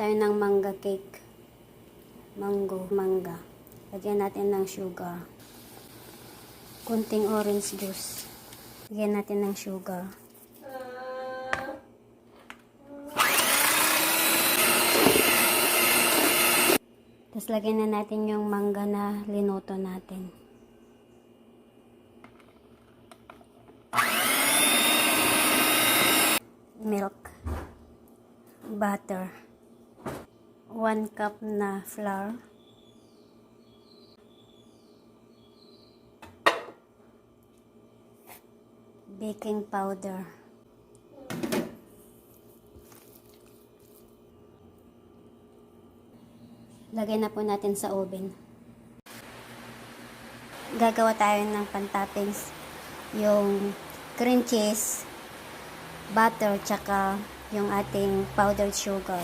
tayo ng manga cake. Mangga. Lagyan natin ng sugar. Kunting orange juice. Lagyan natin ng sugar. Tapos lagyan na natin yung mangga na linuto natin. Milk. Butter. 1 cup na flour. Baking powder. Lagay na po natin sa oven. Gagawa tayo ng pan-toppings. Yung cream cheese, butter, tsaka yung ating powdered sugar.